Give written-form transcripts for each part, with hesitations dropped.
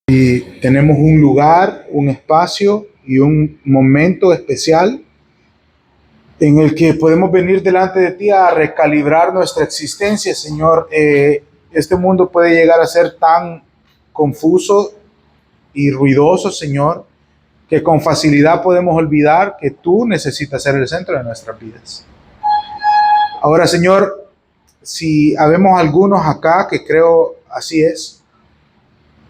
Y tenemos un lugar, un espacio y un momento especial en el que podemos venir delante de ti a recalibrar nuestra existencia, Señor. Este mundo puede llegar a ser tan confuso y ruidoso, Señor, que con facilidad podemos olvidar que tú necesitas ser el centro de nuestras vidas. Ahora, Señor, si habemos algunos acá, que creo así es,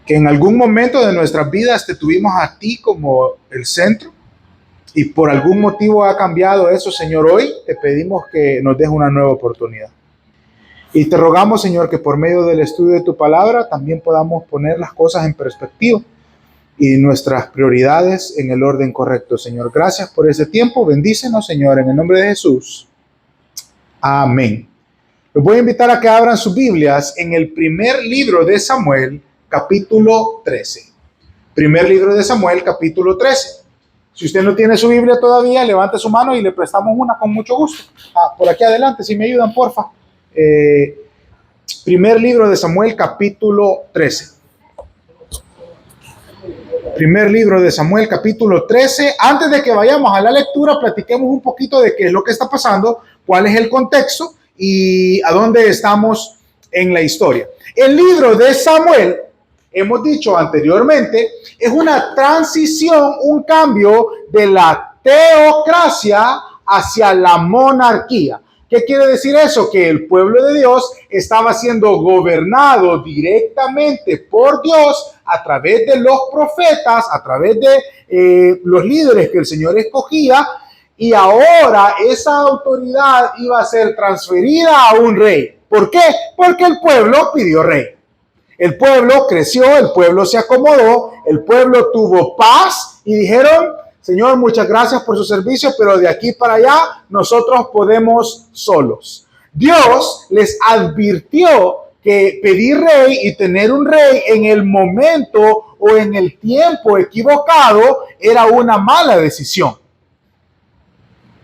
que en algún momento de nuestras vidas te tuvimos a ti como el centro y por algún motivo ha cambiado eso, Señor, hoy te pedimos que nos des una nueva oportunidad. Y te rogamos, Señor, que por medio del estudio de tu palabra también podamos poner las cosas en perspectiva y nuestras prioridades en el orden correcto, Señor. Gracias por ese tiempo. Bendícenos, Señor, en el nombre de Jesús. Amén. Los voy a invitar a que abran sus Biblias en el primer libro de Samuel, capítulo 13. Primer libro de Samuel, capítulo 13. Si usted no tiene su Biblia todavía, levante su mano y le prestamos una con mucho gusto. Por aquí adelante, si me ayudan, porfa. Primer libro de Samuel, capítulo 13. Primer libro de Samuel, capítulo 13. Antes de que vayamos a la lectura, platiquemos un poquito de qué es lo que está pasando, cuál es el contexto y a dónde estamos en la historia. El libro de Samuel, hemos dicho anteriormente, es una transición, un cambio de la teocracia hacia la monarquía. ¿Qué quiere decir eso? Que el pueblo de Dios estaba siendo gobernado directamente por Dios a través de los profetas, a través de los líderes que el Señor escogía, y ahora esa autoridad iba a ser transferida a un rey. ¿Por qué? Porque el pueblo pidió rey. El pueblo creció, el pueblo se acomodó, el pueblo tuvo paz y dijeron: Señor, muchas gracias por su servicio, pero de aquí para allá nosotros podemos solos. Dios les advirtió que pedir rey y tener un rey en el momento o en el tiempo equivocado era una mala decisión.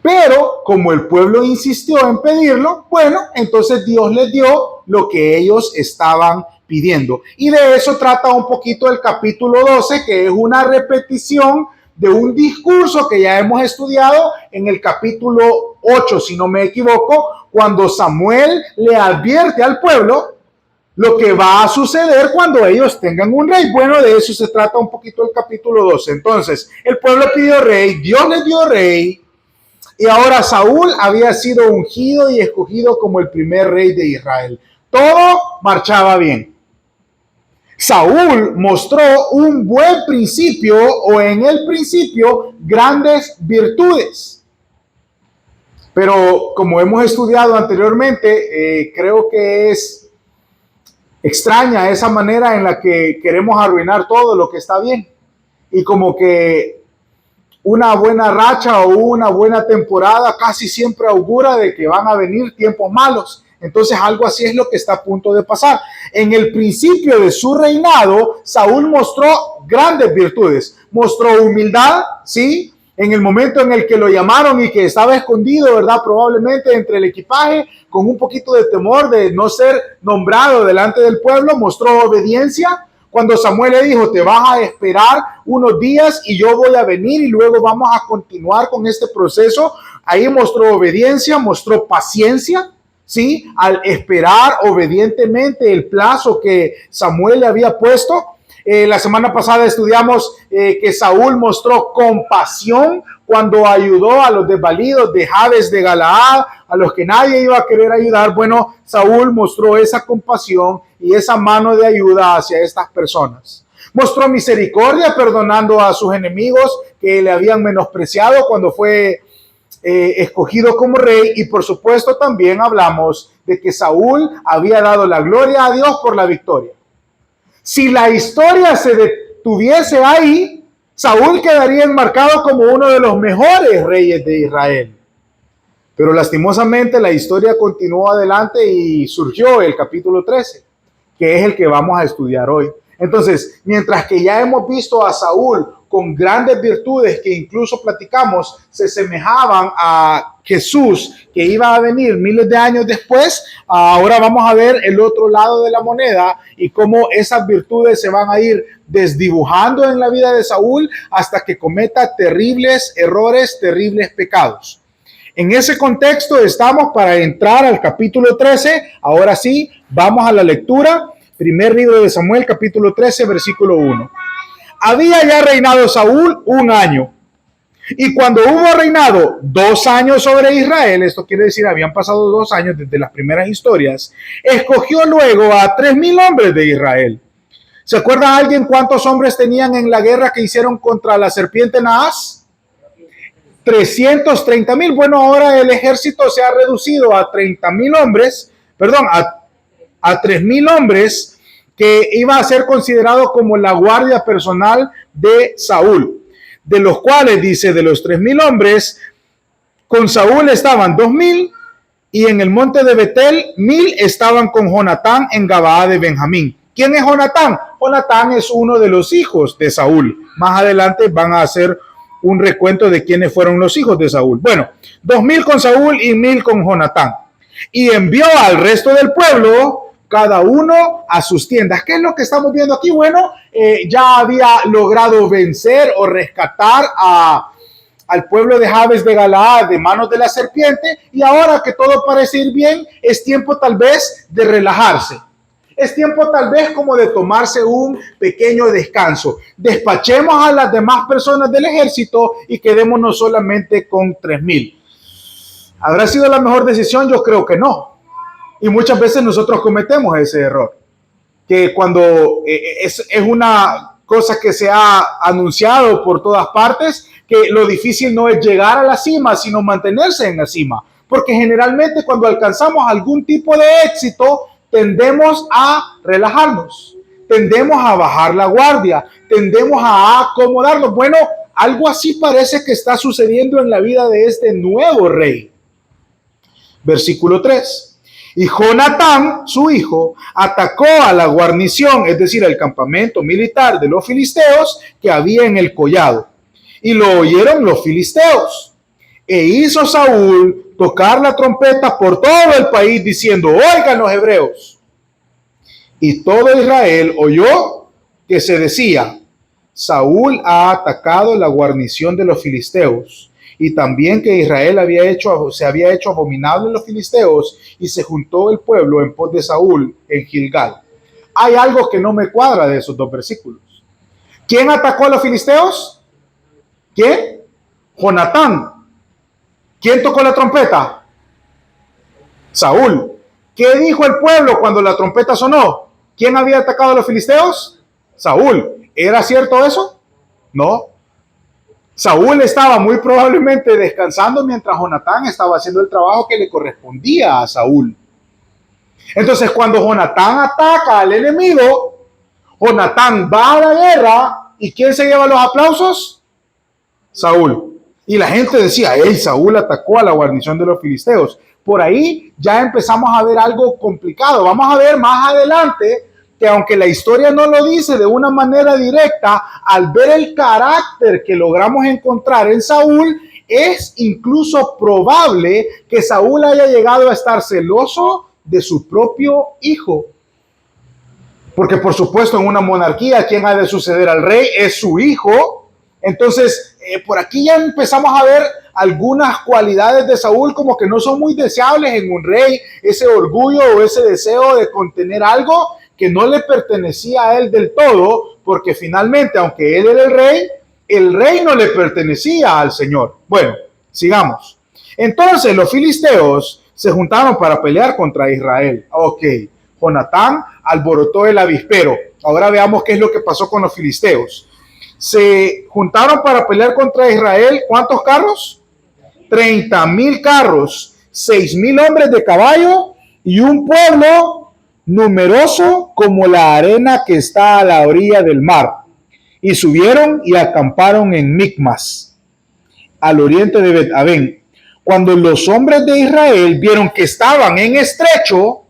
Pero como el pueblo insistió en pedirlo, bueno, entonces Dios les dio lo que ellos estaban pidiendo. Y de eso trata un poquito el capítulo 12, que es una repetición de un discurso que ya hemos estudiado en el capítulo 8, si no me equivoco, cuando Samuel le advierte al pueblo lo que va a suceder cuando ellos tengan un rey. Bueno, de eso se trata un poquito el capítulo 12. Entonces, el pueblo pidió rey, Dios les dio rey, y ahora Saúl había sido ungido y escogido como el primer rey de Israel. Todo marchaba bien. Saúl mostró un buen principio, o en el principio grandes virtudes. Pero como hemos estudiado anteriormente, creo que es extraña esa manera en la que queremos arruinar todo lo que está bien. Y como que una buena racha o una buena temporada casi siempre augura de que van a venir tiempos malos. Entonces algo así es lo que está a punto de pasar. En el principio de su reinado, Saúl mostró grandes virtudes. Mostró humildad, ¿sí? En el momento en el que lo llamaron y que estaba escondido, ¿verdad? Probablemente entre el equipaje, con un poquito de temor de no ser nombrado delante del pueblo, mostró obediencia. Cuando Samuel le dijo: te vas a esperar unos días y yo voy a venir y luego vamos a continuar con este proceso, ahí mostró obediencia, mostró paciencia, ¿sí? Al esperar obedientemente el plazo que Samuel le había puesto. La semana pasada estudiamos que Saúl mostró compasión cuando ayudó a los desvalidos de Jabes de Galaad, a los que nadie iba a querer ayudar. Bueno, Saúl mostró esa compasión y esa mano de ayuda hacia estas personas. Mostró misericordia perdonando a sus enemigos que le habían menospreciado cuando fue escogido como rey. Y por supuesto también hablamos de que Saúl había dado la gloria a Dios por la victoria. Si la historia se detuviese ahí, Saúl quedaría enmarcado como uno de los mejores reyes de Israel. Pero lastimosamente la historia continuó adelante y surgió el capítulo 13, que es el que vamos a estudiar hoy. Entonces, mientras que ya hemos visto a Saúl con grandes virtudes que incluso platicamos, se semejaban a Jesús que iba a venir miles de años después, ahora vamos a ver el otro lado de la moneda y cómo esas virtudes se van a ir desdibujando en la vida de Saúl hasta que cometa terribles errores, terribles pecados. En ese contexto estamos para entrar al capítulo 13. Ahora sí, vamos a la lectura. Primer libro de Samuel, capítulo 13, versículo 1. Había ya reinado Saúl 1 año. Y cuando hubo reinado 2 años sobre Israel, esto quiere decir, habían pasado 2 años desde las primeras historias, escogió luego a 3,000 hombres de Israel. ¿Se acuerda alguien cuántos hombres tenían en la guerra que hicieron contra la serpiente Naas? 330,000. Bueno, ahora el ejército se ha reducido a 30,000 hombres, perdón, a 3,000 hombres, que iba a ser considerado como la guardia personal de Saúl, de los cuales, dice, de los 3,000 hombres, con Saúl estaban 2,000, y en el monte de Betel 1,000 estaban con Jonatán en Gabaa de Benjamín. ¿Quién es Jonatán? Jonatán es uno de los hijos de Saúl. Más adelante van a hacer un recuento de quiénes fueron los hijos de Saúl. Bueno, 2,000 con Saúl y 1,000 con Jonatán. Y envió al resto del pueblo, cada uno a sus tiendas. ¿Qué es lo que estamos viendo aquí? Bueno, ya había logrado vencer o rescatar al pueblo de Jabes de Galaad de manos de la serpiente, y ahora que todo parece ir bien, es tiempo tal vez de relajarse. Es tiempo tal vez como de tomarse un pequeño descanso. Despachemos a las demás personas del ejército y quedémonos solamente con 3,000. ¿Habrá sido la mejor decisión? Yo creo que no. Y muchas veces nosotros cometemos ese error. Que cuando es una cosa que se ha anunciado por todas partes, que lo difícil no es llegar a la cima, sino mantenerse en la cima. Porque generalmente cuando alcanzamos algún tipo de éxito, tendemos a relajarnos, tendemos a bajar la guardia, tendemos a acomodarnos. Bueno, algo así parece que está sucediendo en la vida de este nuevo rey. Versículo 3. Y Jonatán, su hijo, atacó a la guarnición, es decir, al campamento militar de los filisteos que había en el collado. Y lo oyeron los filisteos. E hizo Saúl tocar la trompeta por todo el país diciendo: oigan los hebreos. Y todo Israel oyó que se decía: Saúl ha atacado la guarnición de los filisteos. Y también que Israel se había hecho abominable a los filisteos, y se juntó el pueblo en pos de Saúl en Gilgal. Hay algo que no me cuadra de esos 2 versículos. ¿Quién atacó a los filisteos? ¿Quién? Jonatán. ¿Quién tocó la trompeta? Saúl. ¿Qué dijo el pueblo cuando la trompeta sonó? ¿Quién había atacado a los filisteos? Saúl. ¿Era cierto eso? No. Saúl estaba muy probablemente descansando mientras Jonatán estaba haciendo el trabajo que le correspondía a Saúl. Entonces, cuando Jonatán ataca al enemigo, Jonatán va a la guerra, ¿y quién se lleva los aplausos? Saúl. Y la gente decía: hey, Saúl atacó a la guarnición de los filisteos. Por ahí ya empezamos a ver algo complicado. Vamos a ver más adelante que, aunque la historia no lo dice de una manera directa, al ver el carácter que logramos encontrar en Saúl, es incluso probable que Saúl haya llegado a estar celoso de su propio hijo. Porque por supuesto en una monarquía, quien ha de suceder al rey es su hijo. Entonces, por aquí ya empezamos a ver algunas cualidades de Saúl como que no son muy deseables en un rey. Ese orgullo o ese deseo de contener algo que no le pertenecía a él del todo, porque finalmente, aunque él era el rey no le pertenecía al Señor. Bueno, sigamos. Entonces los filisteos se juntaron para pelear contra Israel. Ok, Jonatán alborotó el avispero. Ahora veamos qué es lo que pasó con los filisteos. Se juntaron para pelear contra Israel. ¿Cuántos carros? 30,000 carros, 6,000 hombres de caballo y un pueblo numeroso como la arena que está a la orilla del mar. Y subieron y acamparon en Micmas, al oriente de Bet-Aven. Cuando los hombres de Israel vieron que estaban en estrecho,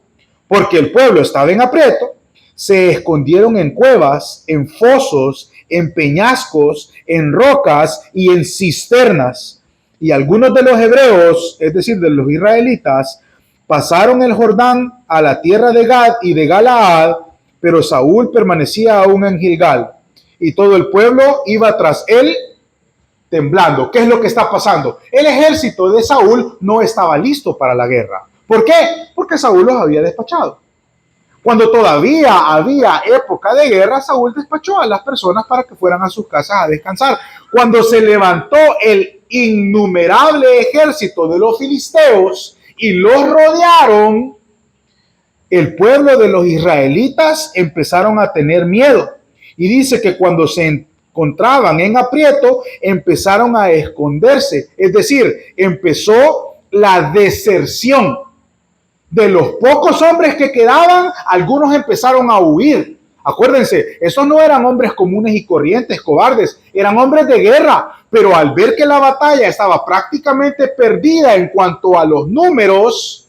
porque el pueblo estaba en aprieto, se escondieron en cuevas, en fosos, en peñascos, en rocas y en cisternas. Y algunos de los hebreos, es decir, de los israelitas, pasaron el Jordán a la tierra de Gad y de Galaad, pero Saúl permanecía aún en Gilgal. Y todo el pueblo iba tras él temblando. ¿Qué es lo que está pasando? El ejército de Saúl no estaba listo para la guerra. ¿Por qué? Porque Saúl los había despachado. Cuando todavía había época de guerra, Saúl despachó a las personas para que fueran a sus casas a descansar. Cuando se levantó el innumerable ejército de los filisteos y los rodearon, el pueblo de los israelitas empezaron a tener miedo. Y dice que cuando se encontraban en aprieto, empezaron a esconderse. Es decir, empezó la deserción. De los pocos hombres que quedaban, algunos empezaron a huir. Acuérdense, esos no eran hombres comunes y corrientes, cobardes, eran hombres de guerra. Pero al ver que la batalla estaba prácticamente perdida en cuanto a los números,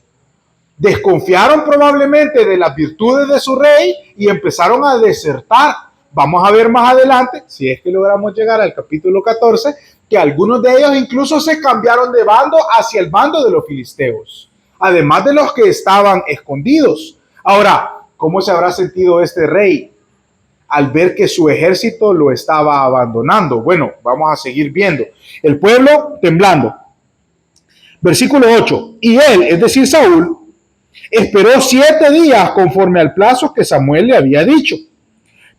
desconfiaron probablemente de las virtudes de su rey y empezaron a desertar. Vamos a ver más adelante, si es que logramos llegar al capítulo 14, que algunos de ellos incluso se cambiaron de bando hacia el bando de los filisteos, además de los que estaban escondidos. Ahora, ¿cómo se habrá sentido este rey al ver que su ejército lo estaba abandonando? Bueno, vamos a seguir viendo. El pueblo temblando. Versículo 8. Y él, es decir, Saúl, esperó 7 días conforme al plazo que Samuel le había dicho.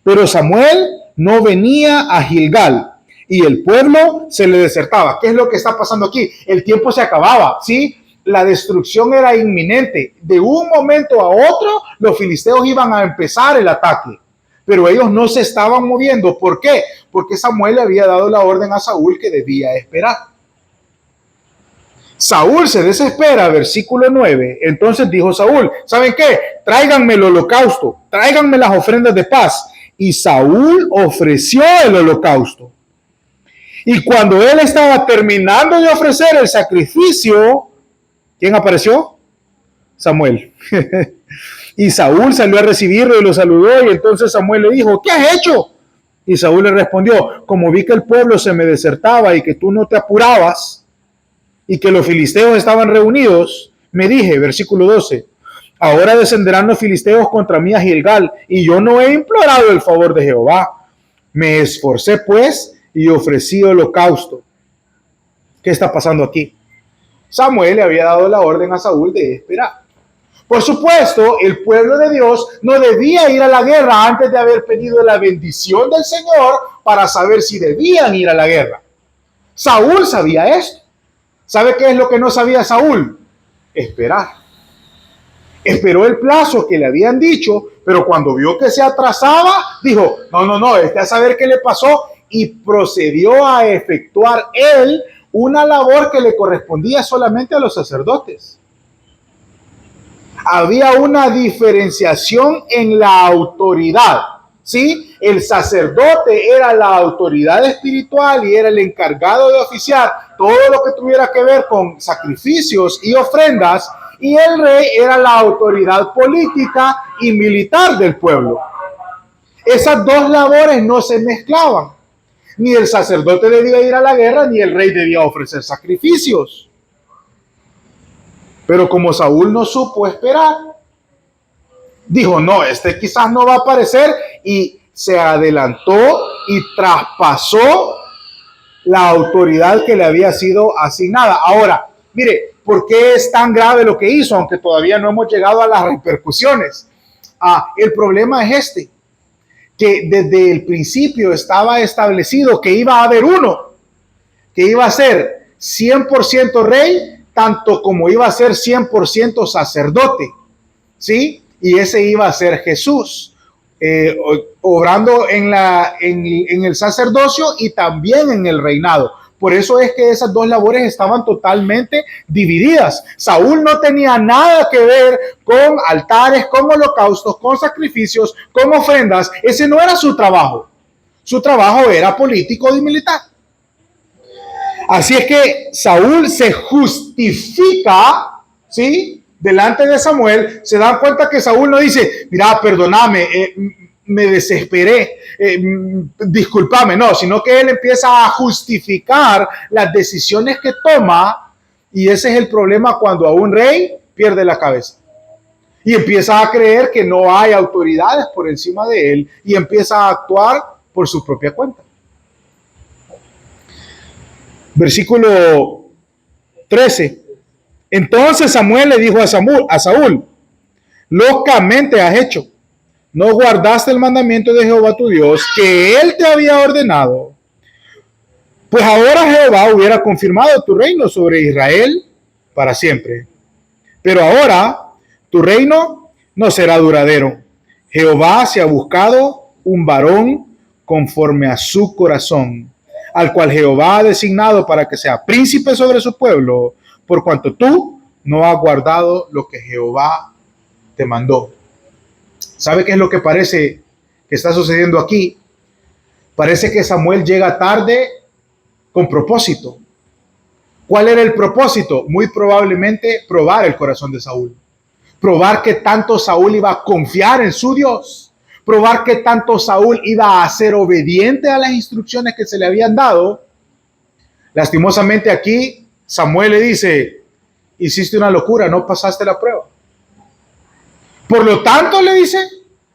Pero Samuel no venía a Gilgal y el pueblo se le desertaba. ¿Qué es lo que está pasando aquí? El tiempo se acababa, ¿sí? La destrucción era inminente. De un momento a otro, los filisteos iban a empezar el ataque. Pero ellos no se estaban moviendo. ¿Por qué? Porque Samuel le había dado la orden a Saúl que debía esperar. Saúl se desespera, versículo 9. Entonces dijo Saúl, ¿saben qué? Tráiganme el holocausto, tráiganme las ofrendas de paz. Y Saúl ofreció el holocausto. Y cuando él estaba terminando de ofrecer el sacrificio, ¿quién apareció? Samuel. Y Saúl salió a recibirlo y lo saludó. Y entonces Samuel le dijo, ¿qué has hecho? Y Saúl le respondió, como vi que el pueblo se me desertaba y que tú no te apurabas y que los filisteos estaban reunidos, me dije, versículo 12, ahora descenderán los filisteos contra mí a Gilgal, y yo no he implorado el favor de Jehová. Me esforcé pues y ofrecí holocausto. ¿Qué está pasando aquí? Samuel le había dado la orden a Saúl de esperar. Por supuesto, el pueblo de Dios no debía ir a la guerra antes de haber pedido la bendición del Señor para saber si debían ir a la guerra. Saúl sabía esto. ¿Sabe qué es lo que no sabía Saúl? Esperar. Esperó el plazo que le habían dicho, pero cuando vio que se atrasaba, dijo, no, a saber qué le pasó, y procedió a efectuar él una labor que le correspondía solamente a los sacerdotes. Había una diferenciación en la autoridad, ¿sí? El sacerdote era la autoridad espiritual y era el encargado de oficiar todo lo que tuviera que ver con sacrificios y ofrendas, y el rey era la autoridad política y militar del pueblo. Esas dos labores no se mezclaban. Ni el sacerdote debía ir a la guerra, ni el rey debía ofrecer sacrificios. Pero como Saúl no supo esperar, dijo, no, este quizás no va a aparecer, y se adelantó y traspasó la autoridad que le había sido asignada. Ahora, mire, ¿por qué es tan grave lo que hizo? Aunque todavía no hemos llegado a las repercusiones. El problema es este, que desde el principio estaba establecido que iba a haber uno, que iba a ser 100% rey, tanto como iba a ser 100% sacerdote, ¿sí? Y ese iba a ser Jesús, obrando en el sacerdocio y también en el reinado. Por eso es que esas dos labores estaban totalmente divididas. Saúl no tenía nada que ver con altares, con holocaustos, con sacrificios, con ofrendas. Ese no era su trabajo. Su trabajo era político y militar. Así es que Saúl se justifica, ¿sí?, delante de Samuel, se dan cuenta que Saúl no dice, mira, perdóname, me desesperé, discúlpame, no, sino que él empieza a justificar las decisiones que toma, y ese es el problema cuando a un rey pierde la cabeza. Y empieza a creer que no hay autoridades por encima de él y empieza a actuar por su propia cuenta. Versículo 13. Entonces Samuel le dijo a Saúl, locamente has hecho. No guardaste el mandamiento de Jehová tu Dios que él te había ordenado. Pues ahora Jehová hubiera confirmado tu reino sobre Israel para siempre. Pero ahora tu reino no será duradero. Jehová se ha buscado un varón conforme a su corazón, al cual Jehová ha designado para que sea príncipe sobre su pueblo, por cuanto tú no has guardado lo que Jehová te mandó. ¿Sabe qué es lo que parece que está sucediendo aquí? Parece que Samuel llega tarde con propósito. ¿Cuál era el propósito? Muy probablemente probar el corazón de Saúl. Probar que tanto Saúl iba a confiar en su Dios. Probar que tanto Saúl iba a ser obediente a las instrucciones que se le habían dado. Lastimosamente aquí Samuel le dice, hiciste una locura, no pasaste la prueba. Por lo tanto, le dice,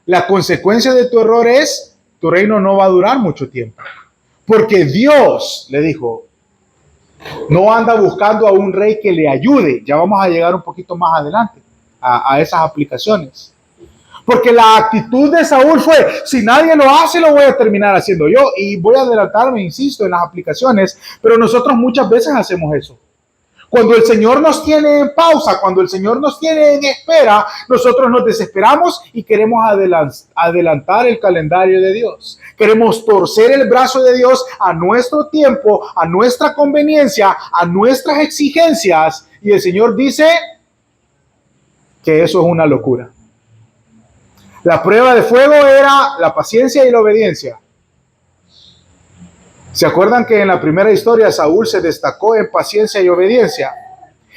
la consecuencia de tu error es, tu reino no va a durar mucho tiempo. Porque Dios, le dijo, no anda buscando a un rey que le ayude. Ya vamos a llegar un poquito más adelante a esas aplicaciones. Porque la actitud de Saúl fue, si nadie lo hace, lo voy a terminar haciendo yo. Y voy a adelantarme, insisto, en las aplicaciones, pero nosotros muchas veces hacemos eso. Cuando el Señor nos tiene en pausa, cuando el Señor nos tiene en espera, nosotros nos desesperamos y queremos adelantar el calendario de Dios. Queremos torcer el brazo de Dios a nuestro tiempo, a nuestra conveniencia, a nuestras exigencias. Y el Señor dice que eso es una locura. La prueba de fuego era la paciencia y la obediencia. ¿Se acuerdan que en la primera historia Saúl se destacó en paciencia y obediencia?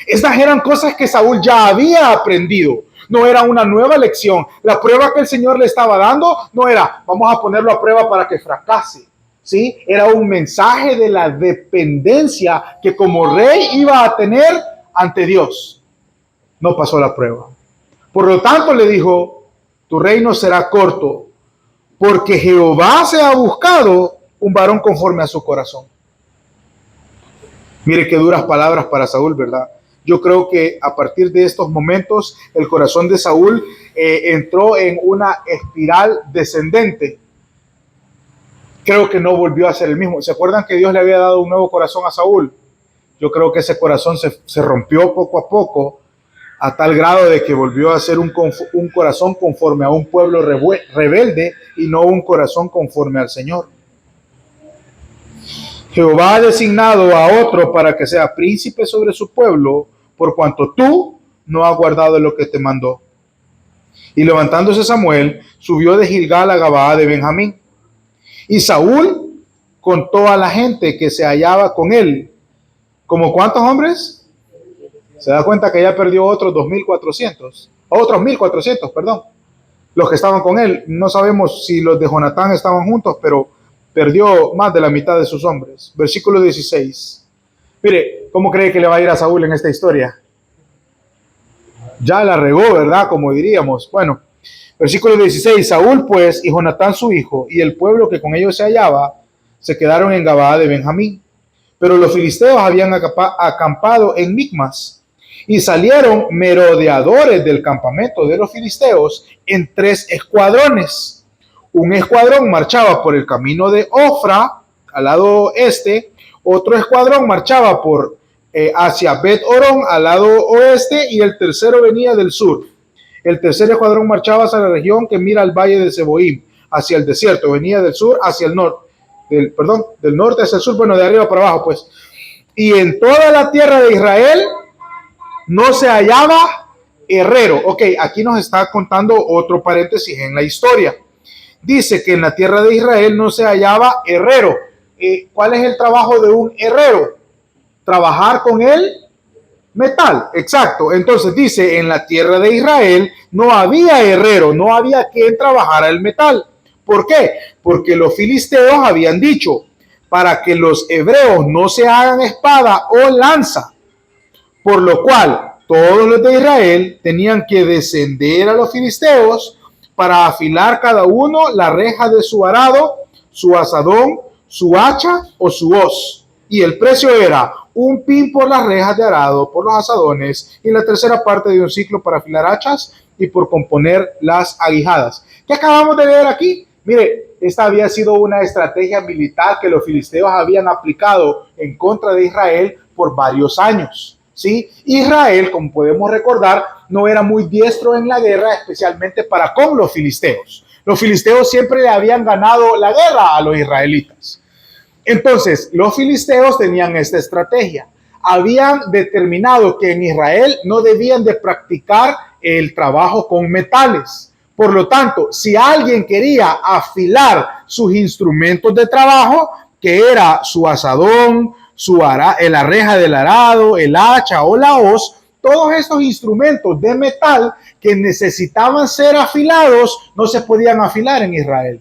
Estas eran cosas que Saúl ya había aprendido. No era una nueva lección. La prueba que el Señor le estaba dando no era, vamos a ponerlo a prueba para que fracase. ¿Sí? Era un mensaje de la dependencia que como rey iba a tener ante Dios. No pasó la prueba. Por lo tanto le dijo, tu reino será corto, porque Jehová se ha buscado un varón conforme a su corazón. Mire qué duras palabras para Saúl, ¿verdad? Yo creo que a partir de estos momentos el corazón de Saúl entró en una espiral descendente. Creo que no volvió a ser el mismo. ¿Se acuerdan que Dios le había dado un nuevo corazón a Saúl? Yo creo que ese corazón se rompió poco a poco a tal grado de que volvió a ser un corazón conforme a un pueblo rebelde y no un corazón conforme al Señor. Jehová ha designado a otro para que sea príncipe sobre su pueblo, por cuanto tú no has guardado lo que te mandó. Y levantándose Samuel, subió de Gilgal a Gabaa de Benjamín. Y Saúl contó a la gente que se hallaba con él. ¿Como cuántos hombres? Se da cuenta que ya perdió otros 1,400, perdón. Los que estaban con él. No sabemos si los de Jonatán estaban juntos, pero perdió más de la mitad de sus hombres. Versículo 16. Mire, ¿cómo cree que le va a ir a Saúl en esta historia? Ya la regó, ¿verdad? Como diríamos. Bueno, versículo 16. Saúl, pues, y Jonatán su hijo, y el pueblo que con ellos se hallaba, se quedaron en Gabaa de Benjamín. Pero los filisteos habían acampado en Micmas, y salieron merodeadores del campamento de los filisteos en 3 escuadrones. Un escuadrón marchaba por el camino de Ofra, al lado este. Otro escuadrón marchaba hacia Bet-Orón, al lado oeste. Y el tercero venía del sur. El tercer escuadrón marchaba hacia la región que mira al valle de Seboim, hacia el desierto. Venía del sur hacia el norte. Del norte hacia el sur, bueno, de arriba para abajo, pues. Y en toda la tierra de Israel no se hallaba herrero. Ok, aquí nos está contando otro paréntesis en la historia. Dice que en la tierra de Israel no se hallaba herrero. ¿Cuál es el trabajo de un herrero? Trabajar con el Metal, exacto. Entonces dice, en la tierra de Israel no había herrero, no había quien trabajara el metal. ¿Por qué? Porque los filisteos habían dicho, para que los hebreos no se hagan espada o lanza, por lo cual todos los de Israel tenían que descender a los filisteos para afilar cada uno la reja de su arado, su asadón, su hacha o su hoz. Y el precio era un pin por las rejas de arado, por los asadones, y la tercera parte de un ciclo para afilar hachas y por componer las aguijadas. ¿Qué acabamos de leer aquí? Mire, esta había sido una estrategia militar que los filisteos habían aplicado en contra de Israel por varios años. ¿Sí? Israel, como podemos recordar, no era muy diestro en la guerra, especialmente para con los filisteos. Los filisteos siempre le habían ganado la guerra a los israelitas. Entonces, los filisteos tenían esta estrategia. Habían determinado que en Israel no debían de practicar el trabajo con metales. Por lo tanto, si alguien quería afilar sus instrumentos de trabajo, que era su asadón, la reja del arado, el hacha o la hoz, todos estos instrumentos de metal que necesitaban ser afilados no se podían afilar en Israel.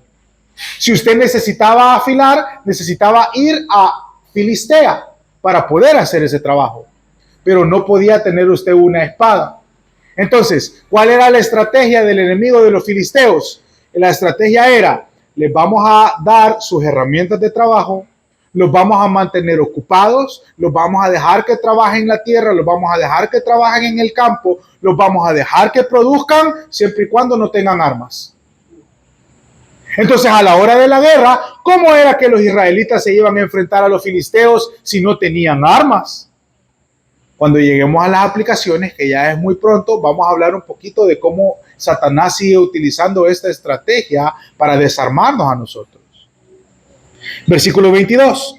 Si usted necesitaba afilar, necesitaba ir a Filistea para poder hacer ese trabajo, pero no podía tener usted una espada. Entonces, ¿cuál era la estrategia del enemigo de los filisteos? La estrategia era, les vamos a dar sus herramientas de trabajo, los vamos a mantener ocupados, los vamos a dejar que trabajen en la tierra, los vamos a dejar que trabajen en el campo, los vamos a dejar que produzcan siempre y cuando no tengan armas. Entonces, a la hora de la guerra, ¿cómo era que los israelitas se iban a enfrentar a los filisteos si no tenían armas? Cuando lleguemos a las aplicaciones, que ya es muy pronto, vamos a hablar un poquito de cómo Satanás sigue utilizando esta estrategia para desarmarnos a nosotros. Versículo 22.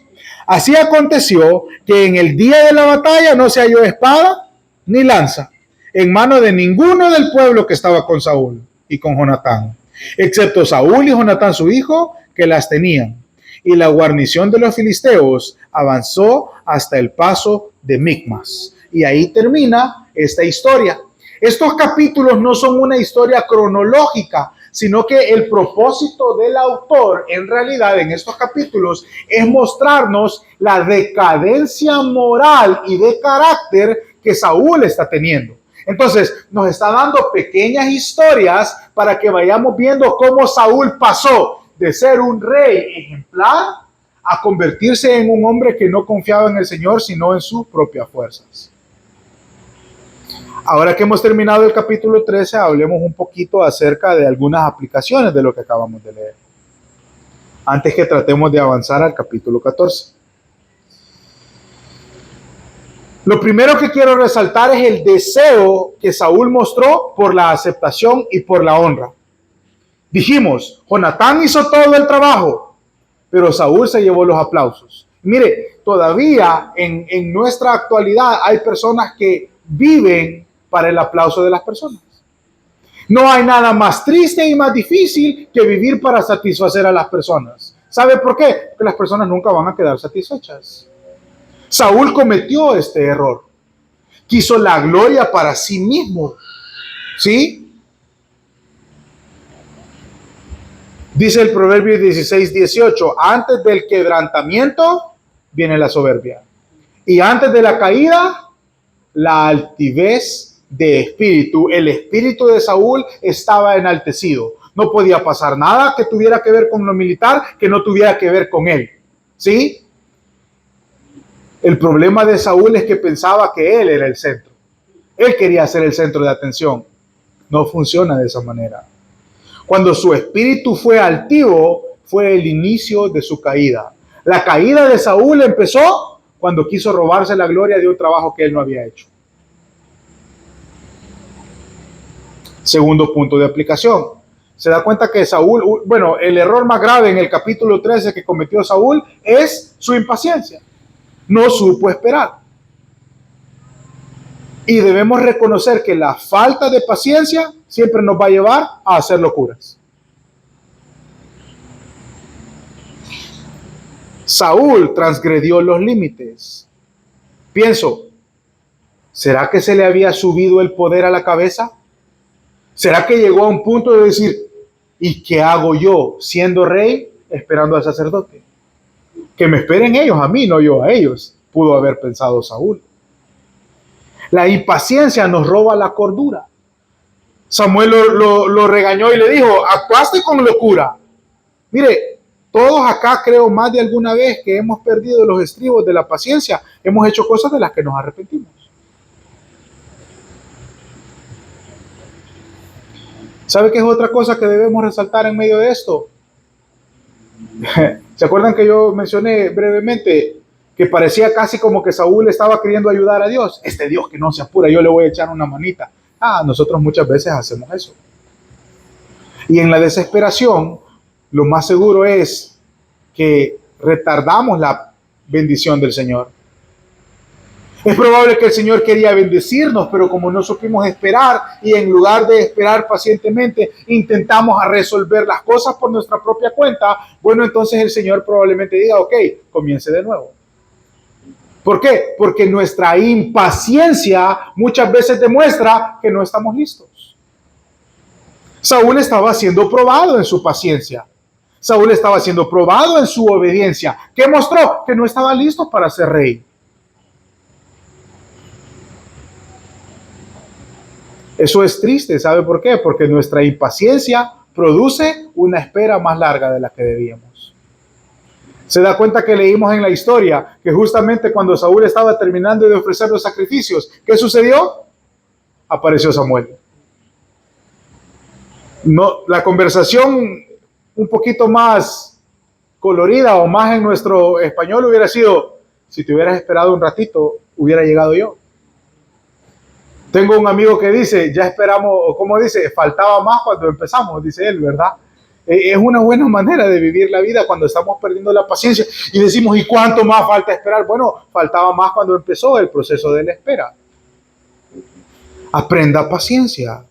Así aconteció que en el día de la batalla no se halló espada ni lanza en mano de ninguno del pueblo que estaba con Saúl y con Jonatán, excepto Saúl y Jonatán su hijo, que las tenían. Y la guarnición de los filisteos avanzó hasta el paso de Micmas. Y ahí termina esta historia. Estos capítulos no son una historia cronológica, sino que el propósito del autor, en realidad, en estos capítulos, es mostrarnos la decadencia moral y de carácter que Saúl está teniendo. Entonces, nos está dando pequeñas historias para que vayamos viendo cómo Saúl pasó de ser un rey ejemplar a convertirse en un hombre que no confiaba en el Señor, sino en sus propias fuerzas. Ahora que hemos terminado el capítulo 13, hablemos un poquito acerca de algunas aplicaciones de lo que acabamos de leer, antes que tratemos de avanzar al capítulo 14. Lo primero que quiero resaltar es el deseo que Saúl mostró por la aceptación y por la honra. Dijimos, Jonatán hizo todo el trabajo, pero Saúl se llevó los aplausos. Mire, todavía en nuestra actualidad hay personas que viven para el aplauso de las personas. No hay nada más triste y más difícil que vivir para satisfacer a las personas. ¿Sabe por qué? Porque las personas nunca van a quedar satisfechas. Saúl cometió este error. Quiso la gloria para sí mismo. ¿Sí? Dice el Proverbio 16:18, antes del quebrantamiento viene la soberbia. Y antes de la caída, la altivez de espíritu. El espíritu de Saúl estaba enaltecido. No podía pasar nada que tuviera que ver con lo militar, que no tuviera que ver con él. ¿Sí? El problema de Saúl es que pensaba que él era el centro. Él quería ser el centro de atención. No funciona de esa manera. Cuando su espíritu fue altivo, fue el inicio de su caída. La caída de Saúl empezó cuando quiso robarse la gloria de un trabajo que él no había hecho. Segundo punto de aplicación. Se da cuenta que Saúl, bueno, el error más grave en el capítulo 13 que cometió Saúl es su impaciencia. No supo esperar. Y debemos reconocer que la falta de paciencia siempre nos va a llevar a hacer locuras. Saúl transgredió los límites. Pienso, ¿Será que se le había subido el poder a la cabeza? ¿Será que llegó a un punto de decir, ¿y qué hago yo siendo rey esperando al sacerdote? Que me esperen ellos a mí, no yo a ellos, pudo haber pensado Saúl. La impaciencia nos roba la cordura. Samuel lo regañó y le dijo, actuaste con locura. Mire, todos acá creo más de alguna vez que hemos perdido los estribos de la paciencia, hemos hecho cosas de las que nos arrepentimos. ¿Sabe qué es otra cosa que debemos resaltar en medio de esto? ¿Se acuerdan que yo mencioné brevemente que parecía casi como que Saúl estaba queriendo ayudar a Dios? Este Dios que no se apura, yo le voy a echar una manita. Nosotros muchas veces hacemos eso. Y en la desesperación, lo más seguro es que retardamos la bendición del Señor. Es probable que el Señor quería bendecirnos, pero como no supimos esperar y en lugar de esperar pacientemente, intentamos a resolver las cosas por nuestra propia cuenta, bueno, entonces el Señor probablemente diga, ok, comience de nuevo. ¿Por qué? Porque nuestra impaciencia muchas veces demuestra que no estamos listos. Saúl estaba siendo probado en su paciencia. Saúl estaba siendo probado en su obediencia. ¿Qué mostró? Que no estaba listo para ser rey. Eso es triste, ¿sabe por qué? Porque nuestra impaciencia produce una espera más larga de la que debíamos. Se da cuenta que leímos en la historia que justamente cuando Saúl estaba terminando de ofrecer los sacrificios, ¿qué sucedió? Apareció Samuel. No, la conversación un poquito más colorida o más en nuestro español hubiera sido, si te hubieras esperado un ratito, hubiera llegado yo. Tengo un amigo que dice, ya esperamos, o como dice, faltaba más cuando empezamos, dice él, ¿verdad? Es una buena manera de vivir la vida cuando estamos perdiendo la paciencia y decimos, ¿y cuánto más falta esperar? Bueno, faltaba más cuando empezó el proceso de la espera. Aprenda paciencia.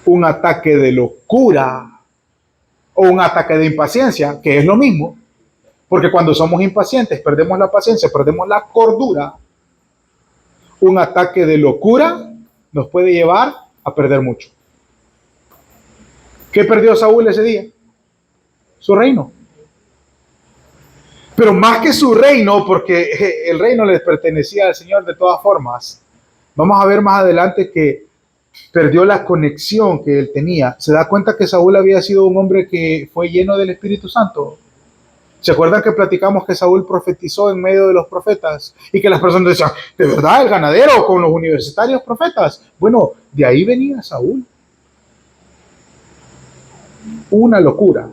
Un ataque de locura o un ataque de impaciencia, que es lo mismo, porque cuando somos impacientes perdemos la paciencia, perdemos la cordura. Un ataque de locura nos puede llevar a perder mucho. ¿Qué perdió Saúl ese día? Su reino. Pero más que su reino, porque el reino le pertenecía al Señor de todas formas, vamos a ver más adelante que perdió la conexión que él tenía. Se da cuenta que Saúl había sido un hombre que fue lleno del Espíritu Santo. ¿Se acuerdan que platicamos que Saúl profetizó en medio de los profetas? Y que las personas decían, ¿de verdad el ganadero con los universitarios profetas? Bueno, de ahí venía Saúl. Una locura,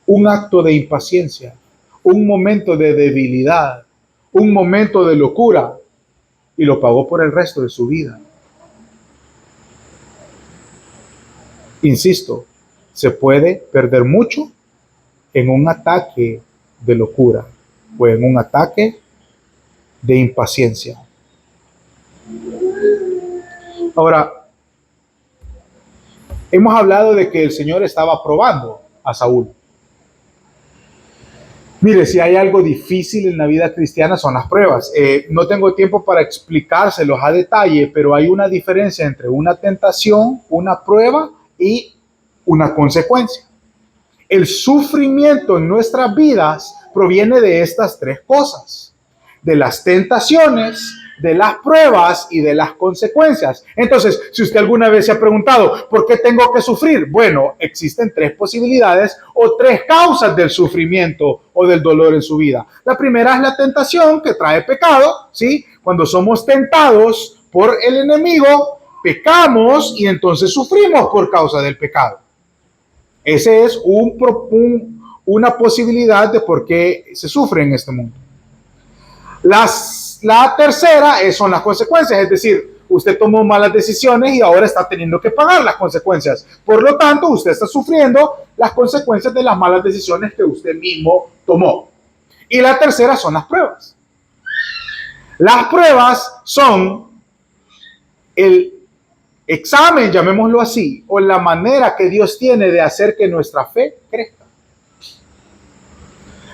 un acto de impaciencia, un momento de debilidad, un momento de locura, y lo pagó por el resto de su vida. Insisto, se puede perder mucho en un ataque de locura o en un ataque de impaciencia. Ahora, hemos hablado de que el Señor estaba probando a Saúl. Mire, si hay algo difícil en la vida cristiana son las pruebas. No tengo tiempo para explicárselos a detalle, pero hay una diferencia entre una tentación, una prueba y una consecuencia. El sufrimiento en nuestras vidas proviene de estas tres cosas: de las tentaciones, de las pruebas y de las consecuencias. Entonces, si usted alguna vez se ha preguntado, ¿por qué tengo que sufrir? Bueno, existen tres posibilidades o tres causas del sufrimiento o del dolor en su vida. La primera es la tentación, que trae pecado, ¿sí? Cuando somos tentados por el enemigo, pecamos y entonces sufrimos por causa del pecado. Ese es una posibilidad de por qué se sufre en este mundo. La tercera son las consecuencias, es decir, usted tomó malas decisiones y ahora está teniendo que pagar las consecuencias. Por lo tanto, usted está sufriendo las consecuencias de las malas decisiones que usted mismo tomó. Y la tercera son las pruebas. Las pruebas son el examen, llamémoslo así, o la manera que Dios tiene de hacer que nuestra fe crezca.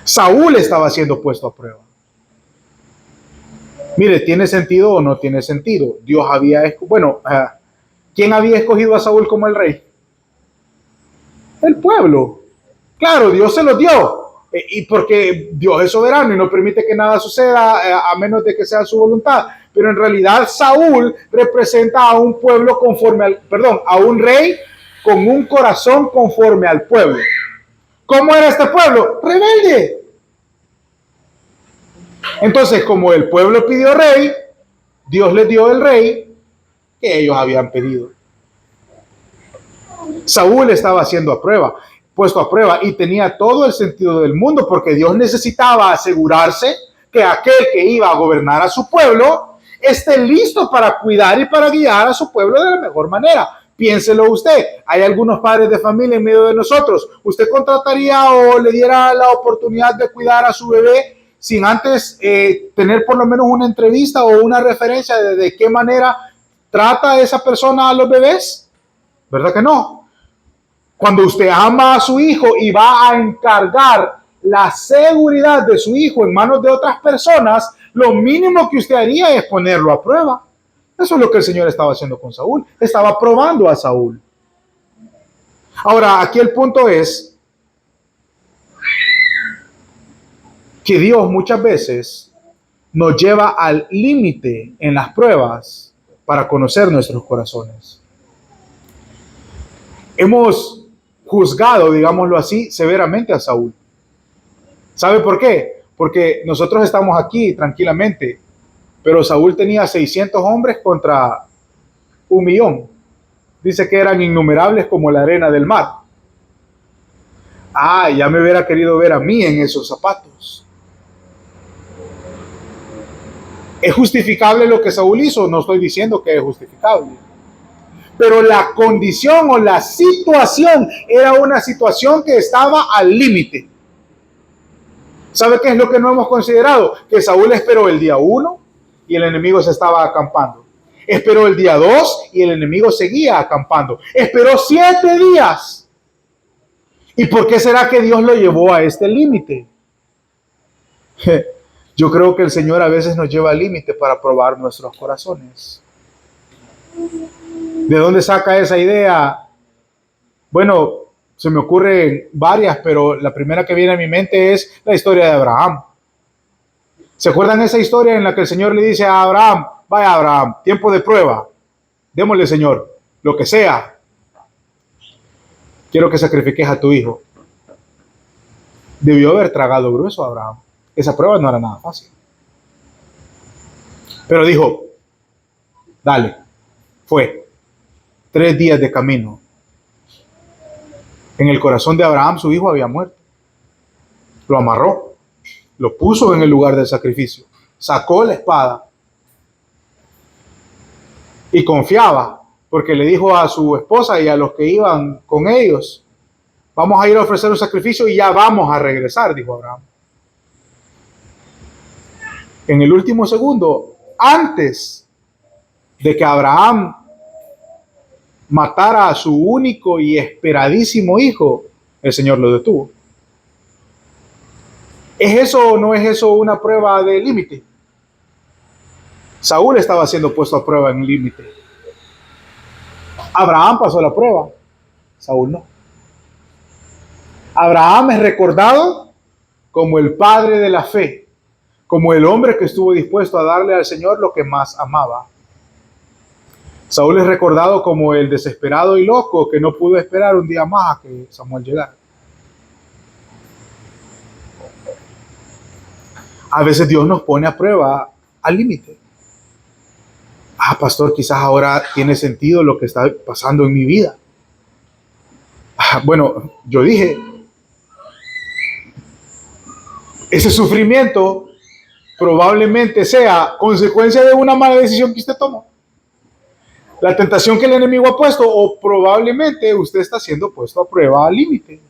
Saúl estaba siendo puesto a prueba. Mire, ¿tiene sentido o no tiene sentido? Dios había, ¿quién había escogido a Saúl como el rey? El pueblo. Claro, Dios se lo dio. Y porque Dios es soberano y no permite que nada suceda a menos de que sea su voluntad. Pero en realidad Saúl representa a un pueblo a un rey con un corazón conforme al pueblo. ¿Cómo era este pueblo? Rebelde. Entonces, como el pueblo pidió rey, Dios les dio el rey que ellos habían pedido. Saúl estaba puesto a prueba y tenía todo el sentido del mundo porque Dios necesitaba asegurarse que aquel que iba a gobernar a su pueblo esté listo para cuidar y para guiar a su pueblo de la mejor manera. Piénselo usted, hay algunos padres de familia en medio de nosotros. ¿Usted contrataría o le diera la oportunidad de cuidar a su bebé sin antes tener por lo menos una entrevista o una referencia de qué manera trata esa persona a los bebés? ¿Verdad que no? Cuando usted ama a su hijo y va a encargar la seguridad de su hijo en manos de otras personas, lo mínimo que usted haría es ponerlo a prueba. Eso es lo que el Señor estaba haciendo con Saúl. Estaba probando a Saúl. Ahora, aquí el punto es que Dios muchas veces nos lleva al límite en las pruebas para conocer nuestros corazones. Hemos juzgado, digámoslo así, severamente a Saúl. ¿Sabe por qué? Porque nosotros estamos aquí tranquilamente, pero Saúl tenía 600 hombres contra 1,000,000. Dice que eran innumerables como la arena del mar. Ya me hubiera querido ver a mí en esos zapatos. ¿Es justificable lo que Saúl hizo? No estoy diciendo que es justificable. Pero la condición o la situación era una situación que estaba al límite. ¿Sabe qué es lo que no hemos considerado? Que Saúl esperó el día 1 y el enemigo se estaba acampando. Esperó el día 2 y el enemigo seguía acampando. Esperó 7 días. ¿Y por qué será que Dios lo llevó a este límite? Yo creo que el Señor a veces nos lleva al límite para probar nuestros corazones. ¿De dónde saca esa idea? Bueno, se me ocurren varias, pero la primera que viene a mi mente es la historia de Abraham. ¿Se acuerdan esa historia en la que el Señor le dice a Abraham, vaya Abraham, tiempo de prueba, démosle Señor, lo que sea, quiero que sacrifiques a tu hijo? Debió haber tragado grueso a Abraham. Esa prueba no era nada fácil. Pero dijo, dale, fue 3 días de camino. En el corazón de Abraham su hijo había muerto. Lo amarró, lo puso en el lugar del sacrificio, sacó la espada y confiaba, porque le dijo a su esposa y a los que iban con ellos, vamos a ir a ofrecer un sacrificio y ya vamos a regresar, dijo Abraham. En el último segundo, antes de que Abraham matara a su único y esperadísimo hijo, el Señor lo detuvo. ¿Es eso o no es eso una prueba de límite? Saúl estaba siendo puesto a prueba en límite. Abraham pasó la prueba, Saúl no. Abraham es recordado como el padre de la fe, como el hombre que estuvo dispuesto a darle al Señor lo que más amaba. Saúl es recordado como el desesperado y loco que no pudo esperar un día más a que Samuel llegara. A veces Dios nos pone a prueba al límite. Pastor, quizás ahora tiene sentido lo que está pasando en mi vida. Bueno, yo dije, ese sufrimiento probablemente sea consecuencia de una mala decisión que usted tomó. La tentación que el enemigo ha puesto, o probablemente usted está siendo puesto a prueba al límite.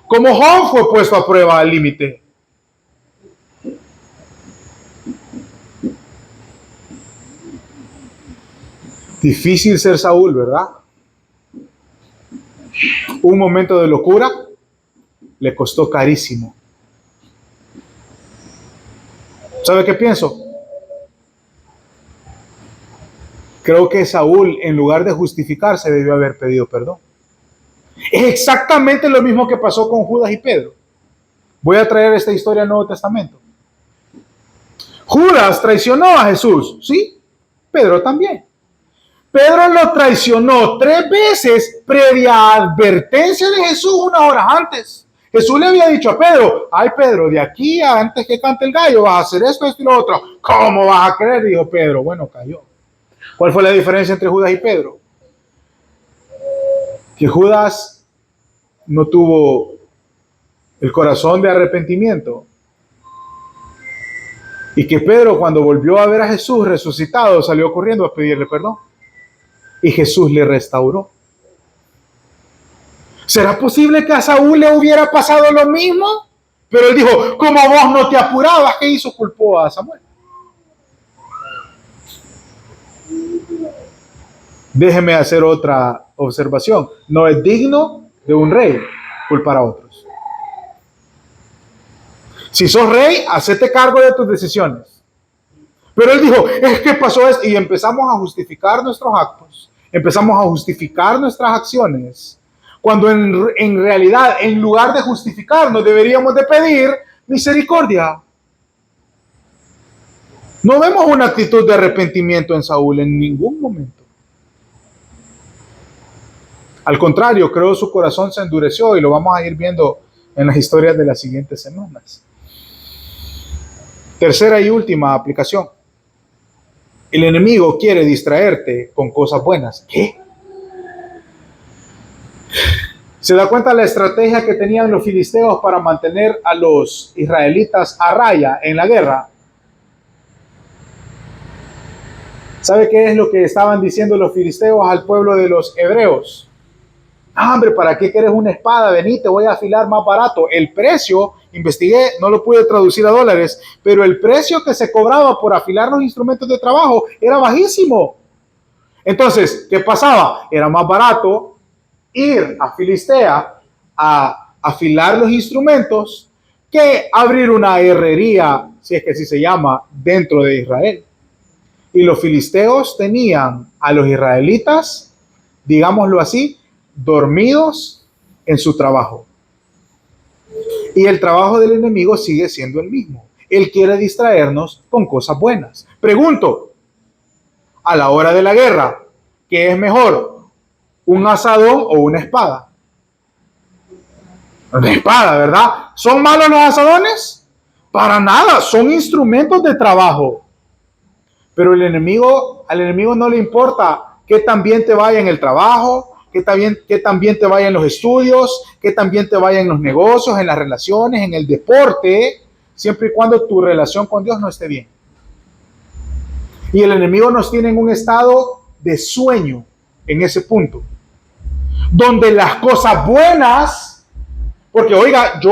Como Job fue puesto a prueba al límite. Difícil ser Saúl, ¿verdad? Un momento de locura le costó carísimo. ¿Sabe qué pienso? Creo que Saúl, en lugar de justificarse, debió haber pedido perdón. Es exactamente lo mismo que pasó con Judas y Pedro. Voy a traer esta historia al Nuevo Testamento. Judas traicionó a Jesús, ¿sí? Pedro también. Pedro lo traicionó 3 veces previa advertencia de Jesús 1 hora antes. Jesús le había dicho a Pedro, ay Pedro, de aquí a antes que cante el gallo vas a hacer esto, esto y lo otro. ¿Cómo vas a creer? Dijo Pedro. Bueno, cayó. ¿Cuál fue la diferencia entre Judas y Pedro? Que Judas no tuvo el corazón de arrepentimiento. Y que Pedro, cuando volvió a ver a Jesús resucitado, salió corriendo a pedirle perdón. Y Jesús le restauró. ¿Será posible que a Saúl le hubiera pasado lo mismo? Pero él dijo, como vos no te apurabas, ¿qué hizo? Culpó a Samuel. Déjeme hacer otra observación. No es digno de un rey culpar a otros. Si sos rey, hacete cargo de tus decisiones. Pero él dijo, es que pasó esto. Y empezamos a justificar nuestros actos. Empezamos a justificar nuestras acciones. Cuando en realidad, en lugar de justificarnos, deberíamos de pedir misericordia. No vemos una actitud de arrepentimiento en Saúl en ningún momento. Al contrario, creo que su corazón se endureció y lo vamos a ir viendo en las historias de las siguientes semanas. Tercera y última aplicación. El enemigo quiere distraerte con cosas buenas. ¿Qué? ¿Se da cuenta la estrategia que tenían los filisteos para mantener a los israelitas a raya en la guerra? ¿Sabe qué es lo que estaban diciendo los filisteos al pueblo de los hebreos? Ah, hombre, ¿para qué quieres una espada? Vení, te voy a afilar más barato. El precio, investigué, no lo pude traducir a dólares, pero el precio que se cobraba por afilar los instrumentos de trabajo era bajísimo. Entonces, ¿qué pasaba? Era más barato ir a Filistea a afilar los instrumentos que abrir una herrería, si es que así se llama, dentro de Israel. Y los filisteos tenían a los israelitas, digámoslo así, dormidos en su trabajo. Y el trabajo del enemigo sigue siendo el mismo. Él quiere distraernos con cosas buenas. Pregunto, a la hora de la guerra, ¿qué es mejor? ¿Un asadón o una espada? Una espada, ¿verdad? ¿Son malos los asadones? Para nada, son instrumentos de trabajo. Pero al enemigo no le importa qué tan bien te vaya en el trabajo, qué tan bien te vaya en los estudios, qué tan bien te vaya en los negocios, en las relaciones, en el deporte, siempre y cuando tu relación con Dios no esté bien. Y el enemigo nos tiene en un estado de sueño en ese punto, donde las cosas buenas, porque oiga, yo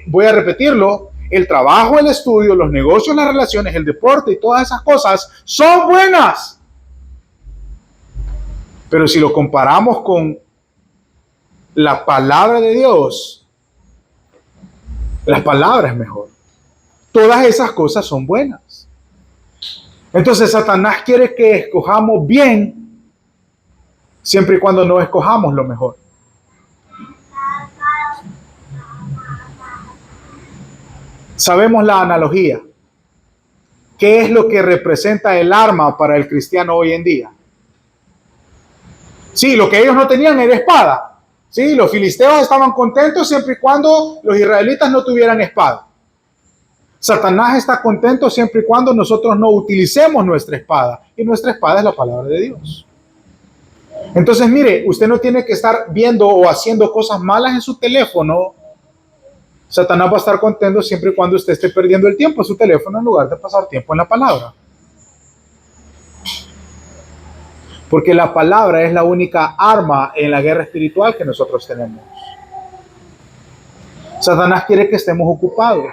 voy a repetirlo, el trabajo, el estudio, los negocios, las relaciones, el deporte y todas esas cosas son buenas. Pero si lo comparamos con la palabra de Dios, la palabra es mejor. Todas esas cosas son buenas. Entonces Satanás quiere que escojamos bien, siempre y cuando no escojamos lo mejor. Sabemos la analogía. ¿Qué es lo que representa el arma para el cristiano hoy en día? Sí, lo que ellos no tenían era espada. Sí, los filisteos estaban contentos siempre y cuando los israelitas no tuvieran espada. Satanás está contento siempre y cuando nosotros no utilicemos nuestra espada. Y nuestra espada es la palabra de Dios. Entonces, mire, usted no tiene que estar viendo o haciendo cosas malas en su teléfono. Satanás va a estar contento siempre y cuando usted esté perdiendo el tiempo en su teléfono en lugar de pasar tiempo en la palabra. Porque la palabra es la única arma en la guerra espiritual que nosotros tenemos. Satanás quiere que estemos ocupados.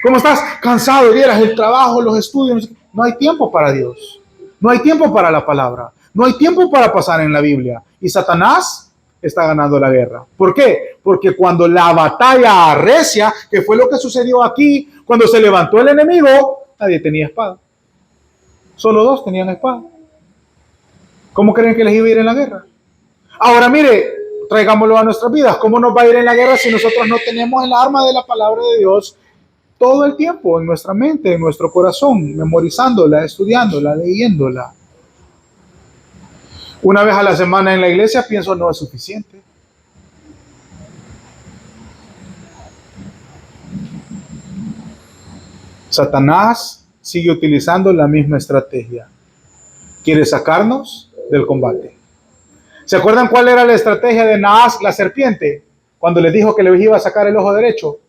¿Cómo estás? Cansado, vieras el trabajo, los estudios. No hay tiempo para Dios. No hay tiempo para la palabra. No hay tiempo para pasar en la Biblia. Y Satanás está ganando la guerra. ¿Por qué? Porque cuando la batalla arrecia, que fue lo que sucedió aquí, cuando se levantó el enemigo, nadie tenía espada. Solo 2 tenían espada. ¿Cómo creen que les iba a ir en la guerra? Ahora mire, traigámoslo a nuestras vidas. ¿Cómo nos va a ir en la guerra si nosotros no tenemos el arma de la palabra de Dios todo el tiempo en nuestra mente, en nuestro corazón, memorizándola, estudiándola, leyéndola? Una vez a la semana en la iglesia, pienso, no es suficiente. Satanás sigue utilizando la misma estrategia. Quiere sacarnos del combate. ¿Se acuerdan cuál era la estrategia de Naas, la serpiente, cuando les dijo que les iba a sacar el ojo derecho?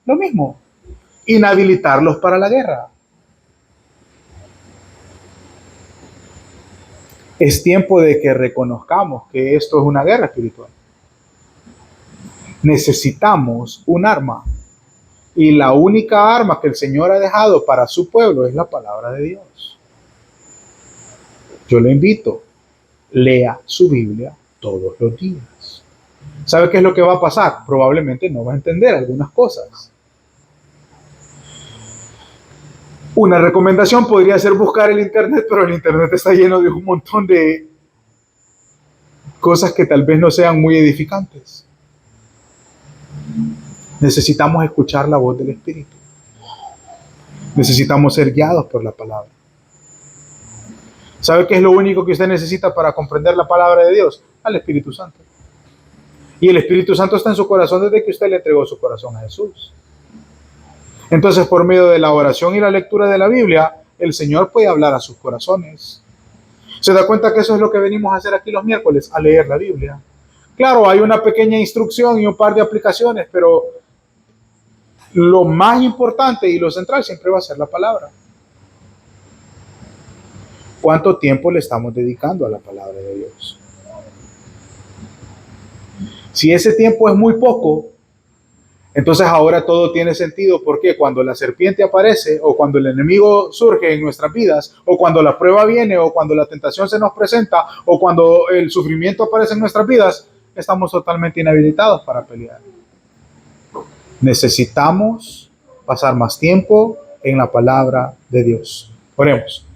Lo mismo, inhabilitarlos para la guerra. Es tiempo de que reconozcamos que esto es una guerra espiritual. Necesitamos un arma. Y la única arma que el Señor ha dejado para su pueblo es la palabra de Dios. Yo le invito, lea su Biblia todos los días. ¿Sabe qué es lo que va a pasar? Probablemente no va a entender algunas cosas. Una recomendación podría ser buscar el internet, pero el internet está lleno de un montón de cosas que tal vez no sean muy edificantes. Necesitamos escuchar la voz del Espíritu. Necesitamos ser guiados por la palabra. ¿Sabe qué es lo único que usted necesita para comprender la palabra de Dios? Al Espíritu Santo. Y el Espíritu Santo está en su corazón desde que usted le entregó su corazón a Jesús. Entonces, por medio de la oración y la lectura de la Biblia, el Señor puede hablar a sus corazones. ¿Se da cuenta que eso es lo que venimos a hacer aquí los miércoles? A leer la Biblia. Claro, hay una pequeña instrucción y un par de aplicaciones, pero lo más importante y lo central siempre va a ser la palabra. ¿Cuánto tiempo le estamos dedicando a la palabra de Dios? Si ese tiempo es muy poco, entonces ahora todo tiene sentido, porque cuando la serpiente aparece, o cuando el enemigo surge en nuestras vidas, o cuando la prueba viene, o cuando la tentación se nos presenta, o cuando el sufrimiento aparece en nuestras vidas, estamos totalmente inhabilitados para pelear. Necesitamos pasar más tiempo en la palabra de Dios. Oremos.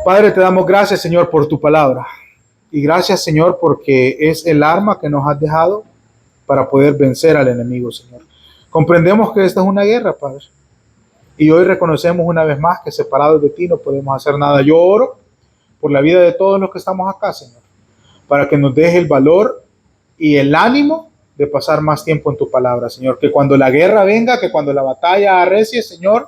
Padre, te damos gracias, Señor, por tu palabra. Y gracias, Señor, porque es el arma que nos has dejado para poder vencer al enemigo, Señor. Comprendemos que esta es una guerra, Padre. Y hoy reconocemos una vez más que separados de ti no podemos hacer nada. Yo oro por la vida de todos los que estamos acá, Señor, para que nos deje el valor y el ánimo de pasar más tiempo en tu palabra, Señor. Que cuando la guerra venga, que cuando la batalla arrecie, Señor,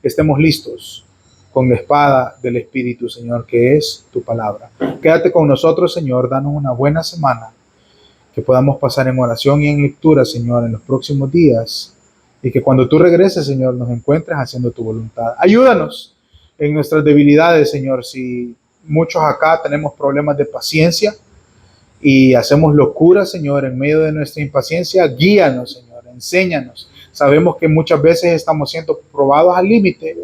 estemos listos con la espada del Espíritu, Señor, que es tu palabra. Quédate con nosotros, Señor. Danos una buena semana, que podamos pasar en oración y en lectura, Señor, en los próximos días. Y que cuando tú regreses, Señor, nos encuentres haciendo tu voluntad. Ayúdanos en nuestras debilidades, Señor. Si muchos acá tenemos problemas de paciencia y hacemos locuras, Señor, en medio de nuestra impaciencia, guíanos, Señor, enséñanos. Sabemos que muchas veces estamos siendo probados al límite,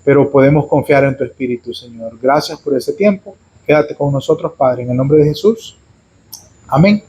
pero podemos confiar en tu Espíritu, Señor. Gracias por ese tiempo. Quédate con nosotros, Padre, en el nombre de Jesús. Amén.